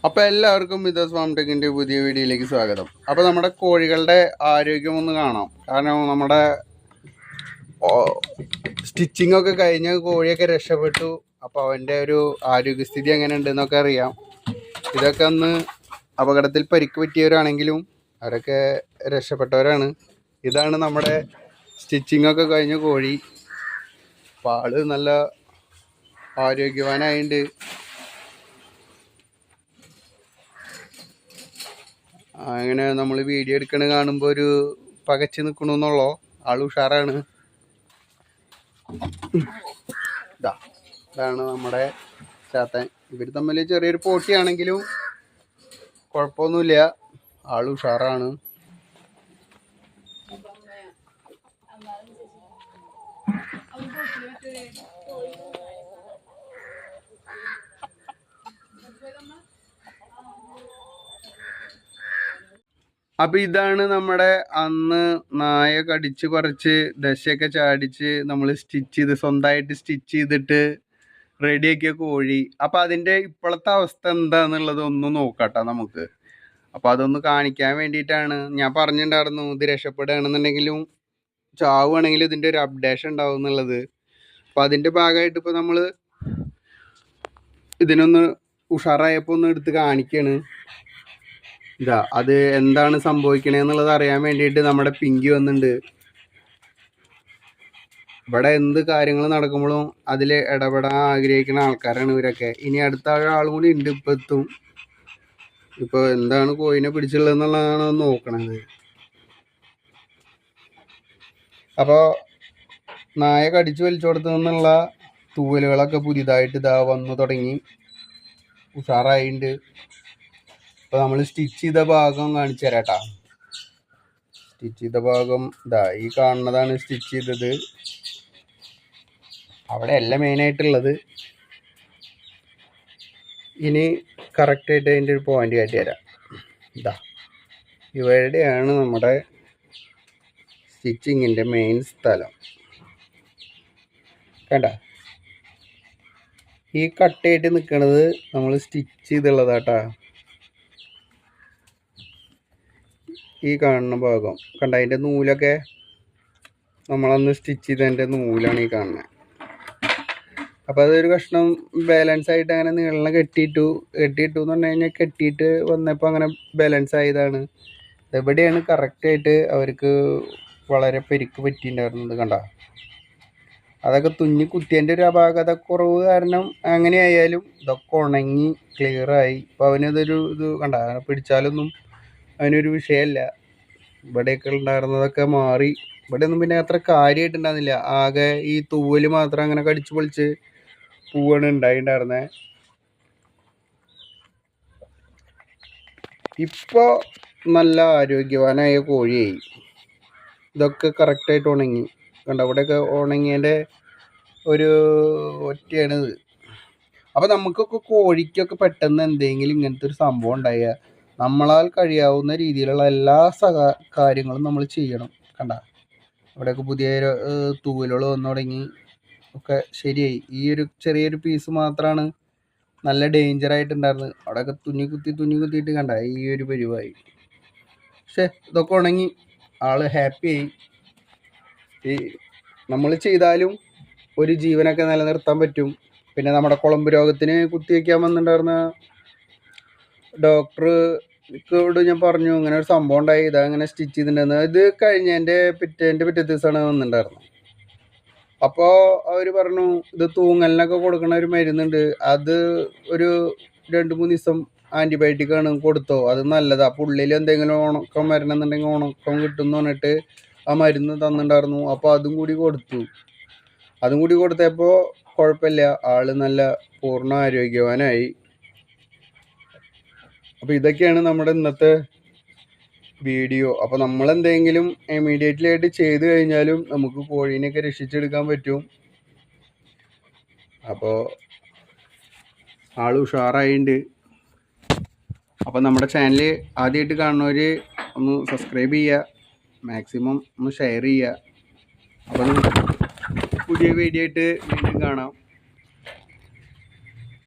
അപ്പോൾ എല്ലാവർക്കും മിതസ് ഫാം ടെക്കിൻ്റെ പുതിയ വീഡിയോയിലേക്ക് സ്വാഗതം. അപ്പോൾ നമ്മുടെ കോഴികളുടെ ആരോഗ്യം ഒന്ന് കാണാം. കാരണം നമ്മുടെ സ്റ്റിച്ചിങ് ഒക്കെ കഴിഞ്ഞ് കോഴിയൊക്കെ രക്ഷപ്പെട്ടു. അപ്പോൾ അവൻ്റെ ഒരു ആരോഗ്യസ്ഥിതി എങ്ങനെ ഉണ്ടെന്നൊക്കെ അറിയാം. ഇതൊക്കെ ഒന്ന് അപകടത്തിൽ പരിക്ക് പറ്റിയവരാണെങ്കിലും അവരൊക്കെ രക്ഷപ്പെട്ടവരാണ്. ഇതാണ് നമ്മുടെ സ്റ്റിച്ചിങ് ഒക്കെ കഴിഞ്ഞ കോഴി. അപ്പോൾ ആള് നല്ല ആരോഗ്യവാനായിട്ടുണ്ട്. അങ്ങനെ നമ്മൾ വീഡിയോ എടുക്കണ കാണുമ്പോൾ ഒരു പകച്ച് നിൽക്കണമെന്നുള്ളോ. ആൾ ഉഷാറാണ്. ഇതാണ് നമ്മുടെ ചാത്തൻ. ഇവർ തമ്മിൽ ചെറിയൊരു പോട്ടിയാണെങ്കിലും കുഴപ്പമൊന്നുമില്ല. ആൾ ഉഷാറാണ്. അപ്പം ഇതാണ് നമ്മുടെ അന്ന് നായ കടിച്ച് പറിച്ച് ദശയൊക്കെ ചാടിച്ച് നമ്മൾ സ്റ്റിച്ച് ചെയ്ത് സ്വന്തമായിട്ട് സ്റ്റിച്ച് ചെയ്തിട്ട് റെഡിയാക്കിയ കോഴി. അപ്പം അതിൻ്റെ ഇപ്പോഴത്തെ അവസ്ഥ എന്താണെന്നുള്ളത് ഒന്ന് നോക്കട്ടെ നമുക്ക്. അപ്പം അതൊന്ന് കാണിക്കാൻ വേണ്ടിയിട്ടാണ് ഞാൻ പറഞ്ഞിട്ടുണ്ടായിരുന്നു. ഇത് രക്ഷപ്പെടുകയാണെന്നുണ്ടെങ്കിലും ചാവുകയാണെങ്കിലും ഇതിൻ്റെ ഒരു അപ്ഡേഷൻ ഉണ്ടാവും എന്നുള്ളത്. അപ്പം അതിൻ്റെ ഭാഗമായിട്ട് ഇപ്പോൾ നമ്മൾ ഇതിനൊന്ന് ഉഷാറായപ്പോൾ ഒന്ന് എടുത്ത് കാണിക്കുകയാണ്. ഇതാ അത് എന്താണ് സംഭവിക്കണേന്നുള്ളത് അറിയാൻ വേണ്ടിയിട്ട് നമ്മുടെ പിങ്കി വന്നിട്ടുണ്ട്. ഇവിടെ എന്ത് കാര്യങ്ങൾ നടക്കുമ്പോഴും അതിൽ ഇടപെടാൻ ആഗ്രഹിക്കുന്ന ആൾക്കാരാണ് ഇവരൊക്കെ. ഇനി അടുത്ത ആളും കൂടി ഉണ്ട്, ഇപ്പം എത്തും. ഇപ്പോൾ എന്താണ് കോഴിനെ പിടിച്ചുള്ളതെന്നുള്ളതാണ് നോക്കണത്. അപ്പോൾ നായ കടിച്ചു വലിച്ചു കൊടുത്തതെന്നുള്ള തൂവലുകളൊക്കെ പുതിയതായിട്ട് ഇതാ വന്നു തുടങ്ങി. ഉഷാറായിട്ടുണ്ട്. അപ്പോൾ നമ്മൾ സ്റ്റിച്ച് ചെയ്ത ഭാഗം കാണിച്ചു തരാം കേട്ടോ. സ്റ്റിച്ച് ചെയ്ത ഭാഗം ഇതാ ഈ കാണുന്നതാണ് സ്റ്റിച്ച് ചെയ്തത്. അവിടെ അല്ല മെയിനായിട്ടുള്ളത്. ഇനി കറക്റ്റായിട്ട് അതിൻ്റെ ഒരു പോയിന്റ് കാട്ടി തരാം. ഇതാ ഇവിടെയാണ് നമ്മുടെ സ്റ്റിച്ചിങ്ങിൻ്റെ മെയിൻ സ്ഥലം. കണ്ട ഈ കട്ടയായിട്ട് നിൽക്കുന്നത് നമ്മൾ സ്റ്റിച്ച് ചെയ്തുള്ളതാട്ടാ. ഈ കാണുന്ന ഭാഗം കണ്ട, അതിൻ്റെ നൂലൊക്കെ നമ്മളന്ന് സ്റ്റിച്ച് ചെയ്തതിൻ്റെ നൂലാണ് ഈ കാണുന്നത്. അപ്പോൾ അതൊരു കഷ്ണം ബാലൻസ് ആയിട്ട് അങ്ങനെ നീളം കെട്ടിയിട്ടു എന്ന് പറഞ്ഞു കഴിഞ്ഞാൽ കെട്ടിയിട്ട് വന്നപ്പോൾ അങ്ങനെ ബാലൻസ് ആയതാണ്. എവിടെയാണ് കറക്റ്റായിട്ട് അവർക്ക് വളരെ പെരുക്ക് പറ്റിയിട്ടുണ്ടായിരുന്നത്. കണ്ട അതൊക്കെ തുന്നി കുത്തിയതിൻ്റെ ഒരു അപാകത കുറവ് കാരണം അങ്ങനെയായാലും ഇതൊക്കെ ഉണങ്ങി ക്ലിയറായി. ഇപ്പോൾ അവനതൊരു ഇത് കണ്ട പിടിച്ചാലൊന്നും അതിനൊരു വിഷയമല്ല. ഇവിടെയൊക്കെ ഉണ്ടായിരുന്നതൊക്കെ മാറി. ഇവിടെ ഒന്നും പിന്നെ അത്ര കാര്യമായിട്ടുണ്ടായിരുന്നില്ല. ആകെ ഈ തൂവല് മാത്രം അങ്ങനെ കടിച്ചു പൊളിച്ച് പൂവാണ് ഉണ്ടായിട്ടുണ്ടായിരുന്നത്. ഇപ്പോൾ നല്ല ആരോഗ്യവാനായ കോഴിയായി. ഇതൊക്കെ കറക്റ്റായിട്ട് ഉണങ്ങി. കണ്ട ഇവിടെയൊക്കെ ഉണങ്ങിയതിൻ്റെ ഒരു ഒറ്റയാണിത്. അപ്പോൾ നമുക്കൊക്കെ കോഴിക്കൊക്കെ പെട്ടെന്ന് എന്തെങ്കിലും ഇങ്ങനത്തെ ഒരു സംഭവം ഉണ്ടായാൽ നമ്മളാൽ കഴിയാവുന്ന രീതിയിലുള്ള എല്ലാ കാര്യങ്ങളും നമ്മൾ ചെയ്യണം. കണ്ട ഇവിടെയൊക്കെ പുതിയ തൂവലുകൾ വന്നു തുടങ്ങി. ഒക്കെ ശരിയായി. ഈ ഒരു ചെറിയൊരു പീസ് മാത്രമാണ് നല്ല ഡേഞ്ചറായിട്ടുണ്ടായിരുന്നത്. അവിടെയൊക്കെ തുന്നി കുത്തിയിട്ട് കണ്ട ഈ ഒരു പരിവായി. പക്ഷേ ഇതൊക്കെ ഉണങ്ങി. ആള് ഹാപ്പിയായി. ഈ നമ്മൾ ചെയ്താലും ഒരു ജീവനൊക്കെ നിലനിർത്താൻ പറ്റും. പിന്നെ നമ്മുടെ കുളമ്പ് രോഗത്തിന് കുത്തിവെക്കാൻ വന്നിട്ടുണ്ടായിരുന്ന ഡോക്ടറോട് ഞാൻ പറഞ്ഞു ഇങ്ങനെ ഒരു സംഭവം ഉണ്ടായി, ഇതാ അങ്ങനെ സ്റ്റിച്ച് ചെയ്തിട്ടുണ്ടായിരുന്നു. ഇത് കഴിഞ്ഞതിൻ്റെ പിറ്റേ ദിവസമാണ് വന്നിട്ടുണ്ടായിരുന്നത്. അപ്പോൾ അവർ പറഞ്ഞു ഇത് തൂങ്ങലിനൊക്കെ കൊടുക്കണ ഒരു മരുന്നുണ്ട്, അത് ഒരു 2-3 ദിവസം ആൻറ്റിബയോട്ടിക്കാണ് കൊടുത്തോ, അത് നല്ലതാ. പുള്ളിയിൽ എന്തെങ്കിലും ഉണക്കം വരണമെന്നുണ്ടെങ്കിൽ ഉണക്കം കിട്ടും എന്ന് പറഞ്ഞിട്ട് ആ മരുന്ന് തന്നിട്ടുണ്ടായിരുന്നു. അപ്പോൾ അതും കൂടി കൊടുത്തപ്പോൾ കുഴപ്പമില്ല, ആള് നല്ല പൂർണ്ണ ആരോഗ്യവാനായി. അപ്പോൾ ഇതൊക്കെയാണ് നമ്മുടെ ഇന്നത്തെ വീഡിയോ. അപ്പോൾ നമ്മളെന്തെങ്കിലും ഇമീഡിയറ്റ്ലി ആയിട്ട് ചെയ്ത് കഴിഞ്ഞാലും നമുക്ക് കോഴീനെയൊക്കെ രക്ഷിച്ചെടുക്കാൻ പറ്റും. അപ്പോൾ ആൾ ഉഷാറായിട്ടുണ്ട്. അപ്പോൾ നമ്മുടെ ചാനൽ ആദ്യമായിട്ട് കാണുന്നവർ ഒന്ന് സബ്സ്ക്രൈബ് ചെയ്യുക, മാക്സിമം ഒന്ന് ഷെയർ ചെയ്യുക. അപ്പോൾ പുതിയ വീഡിയോ ആയിട്ട് വീണ്ടും കാണാം.